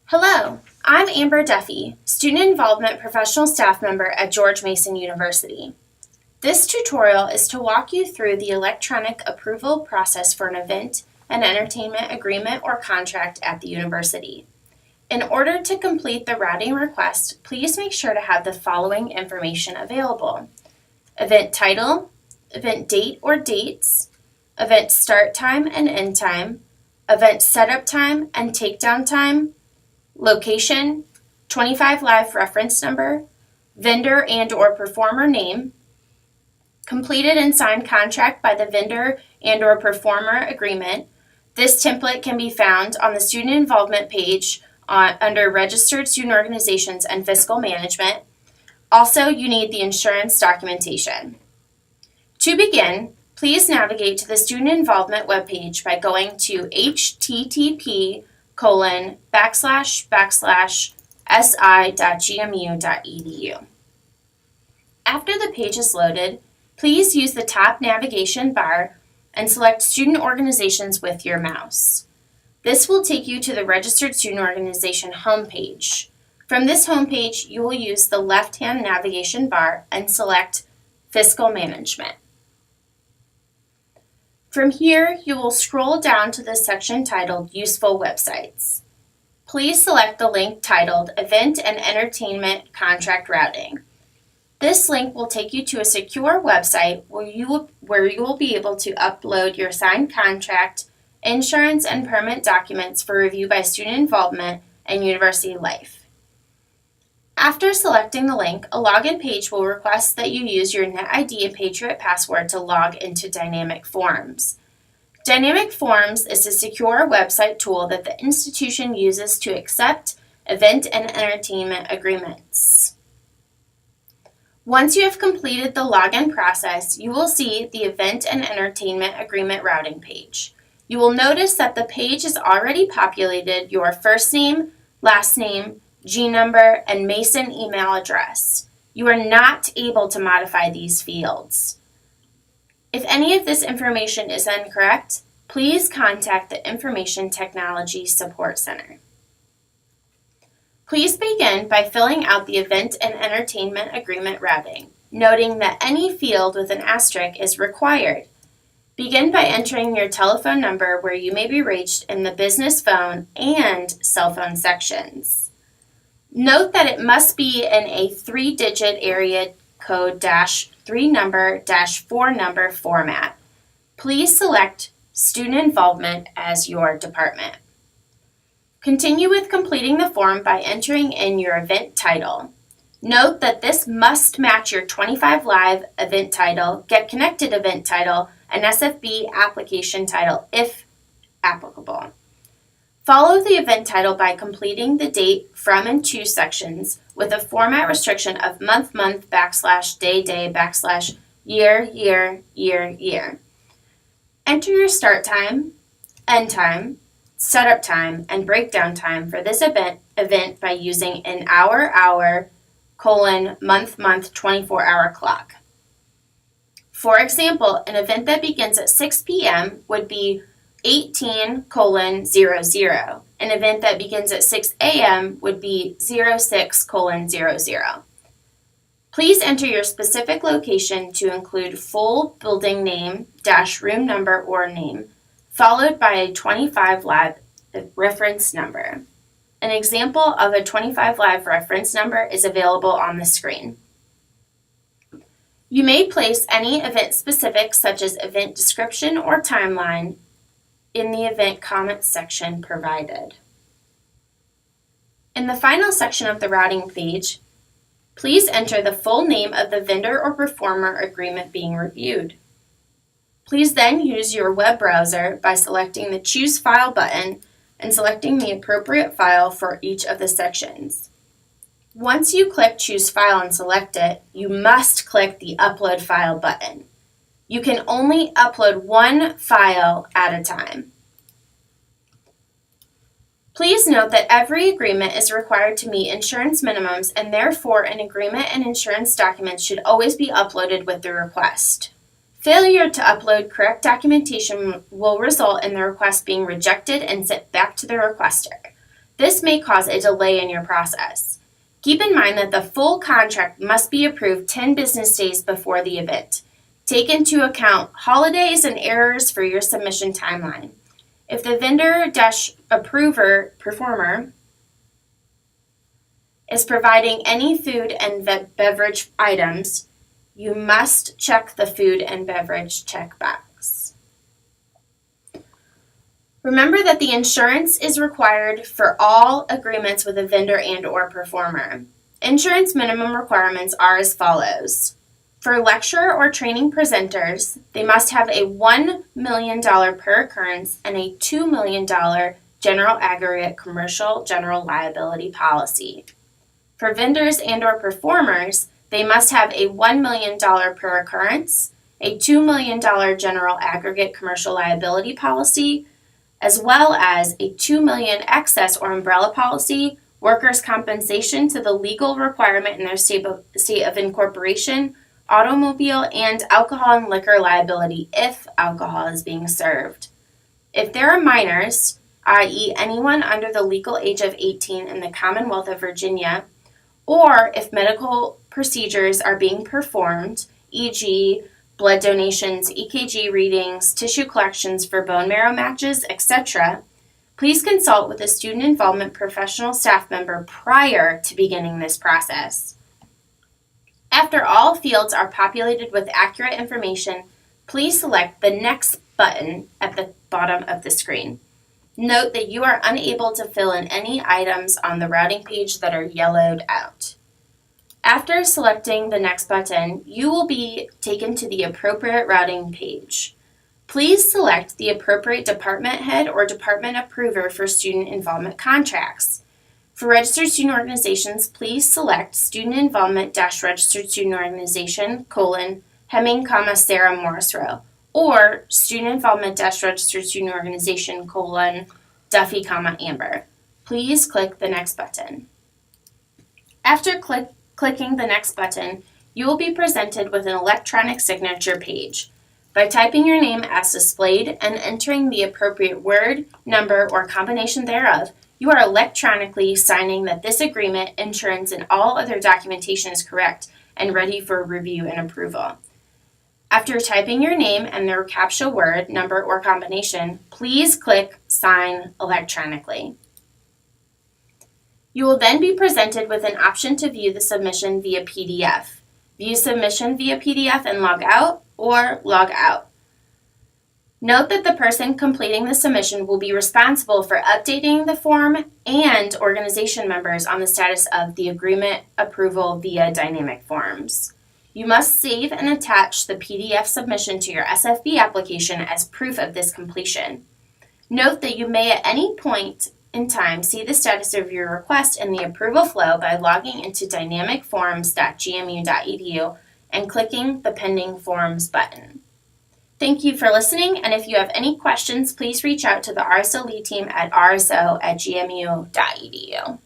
Hello, I'm Amber Duffy, Student Involvement Professional Staff Member at George Mason University. This tutorial is to walk you through the electronic approval process for an event, an entertainment agreement, or contract at the university. In order to complete the routing request, please make sure to have the following information available: event title, event date or dates, event start time and end time, event setup time and takedown time, location, 25 Live reference number, vendor and or performer name, completed and signed contract by the vendor and or performer agreement. This template can be found on the student involvement page under registered student organizations and fiscal management. Also, you need the insurance documentation. To begin, please navigate to the student involvement webpage by going to http://si.gmu.edu. After the page is loaded, please use the top navigation bar and select Student Organizations with your mouse. This will take you to the Registered Student Organization homepage. From this homepage, you will use the left-hand navigation bar and select Fiscal Management. From here, you will scroll down to the section titled Useful Websites. Please select the link titled Event and Entertainment Contract Routing. This link will take you to a secure website where you will be able to upload your signed contract, insurance, and permit documents for review by student involvement and university life. After selecting the link, a login page will request that you use your NetID and Patriot password to log into Dynamic Forms. Dynamic Forms is a secure website tool that the institution uses to accept event and entertainment agreements. Once you have completed the login process, you will see the Event and Entertainment Agreement Routing page. You will notice that the page has already populated your first name, last name, G number, and Mason email address. You are not able to modify these fields. If any of this information is incorrect, please contact the Information Technology Support Center. Please begin by filling out the Event and Entertainment Agreement routing, noting that any field with an asterisk is required. Begin by entering your telephone number where you may be reached in the business phone and cell phone sections. Note that it must be in a 3-digit area code -3 number -4 number format. Please select Student Involvement as your department. Continue with completing the form by entering in your event title. Note that this must match your 25 Live event title, Get Connected event title, and SFB application title if applicable. Follow the event title by completing the date, from, and to sections with a format restriction of month, /day, /year. Enter your start time, end time, setup time, and breakdown time for this event by using an hour, month, 24-hour clock. For example, an event that begins at 6 p.m. would be 18:00. An event that begins at 6 a.m. would be 06:00. Please enter your specific location to include full building name, room number or name, followed by a 25 Live reference number. An example of a 25 Live reference number is available on the screen. You may place any event specifics such as event description or timeline in the event comments section provided. In the final section of the routing page, please enter the full name of the vendor or performer agreement being reviewed. Please then use your web browser by selecting the Choose File button and selecting the appropriate file for each of the sections. Once you click Choose File and select it, you must click the Upload File button. You can only upload one file at a time. Please note that every agreement is required to meet insurance minimums, and therefore an agreement and insurance documents should always be uploaded with the request. Failure to upload correct documentation will result in the request being rejected and sent back to the requester. This may cause a delay in your process. Keep in mind that the full contract must be approved 10 business days before the event. Take into account holidays and errors for your submission timeline. If the vendor-performer is providing any food and beverage items, you must check the food and beverage checkbox. Remember that the insurance is required for all agreements with a vendor and/or performer. Insurance minimum requirements are as follows. For lecture or training presenters, they must have a $1 million per occurrence and a $2 million general aggregate commercial general liability policy. For vendors and/or performers, they must have a $1 million per occurrence, a $2 million general aggregate commercial liability policy, as well as a $2 million excess or umbrella policy, workers' compensation to the legal requirement in their state of incorporation, automobile, and alcohol and liquor liability if alcohol is being served. If there are minors, i.e. anyone under the legal age of 18 in the Commonwealth of Virginia, or if medical procedures are being performed, e.g., blood donations, EKG readings, tissue collections for bone marrow matches, etc., please consult with a student involvement professional staff member prior to beginning this process. After all fields are populated with accurate information, please select the Next button at the bottom of the screen. Note that you are unable to fill in any items on the routing page that are yellowed out. After selecting the Next button, you will be taken to the appropriate routing page. Please select the appropriate department head or department approver for student involvement contracts. For registered student organizations, please select Student Involvement-Registered Student Organization, Hemming, Sarah Morris Rowe, or Student Involvement-Registered Student Organization, Duffy, Amber. Please click the Next button. After clicking the Next button, you will be presented with an electronic signature page. By typing your name as displayed and entering the appropriate word, number, or combination thereof, you are electronically signing that this agreement, insurance, and all other documentation is correct and ready for review and approval. After typing your name and their CAPTCHA word, number, or combination, please click Sign electronically. You will then be presented with an option to view the submission via PDF. View submission via PDF and log out, or log out. Note that the person completing the submission will be responsible for updating the form and organization members on the status of the agreement approval via dynamic forms. You must save and attach the PDF submission to your SFB application as proof of this completion. Note that you may at any point in time see the status of your request in the approval flow by logging into dynamicforms.gmu.edu and clicking the Pending Forms button. Thank you for listening, and if you have any questions, please reach out to the RSO lead team at rso@gmu.edu.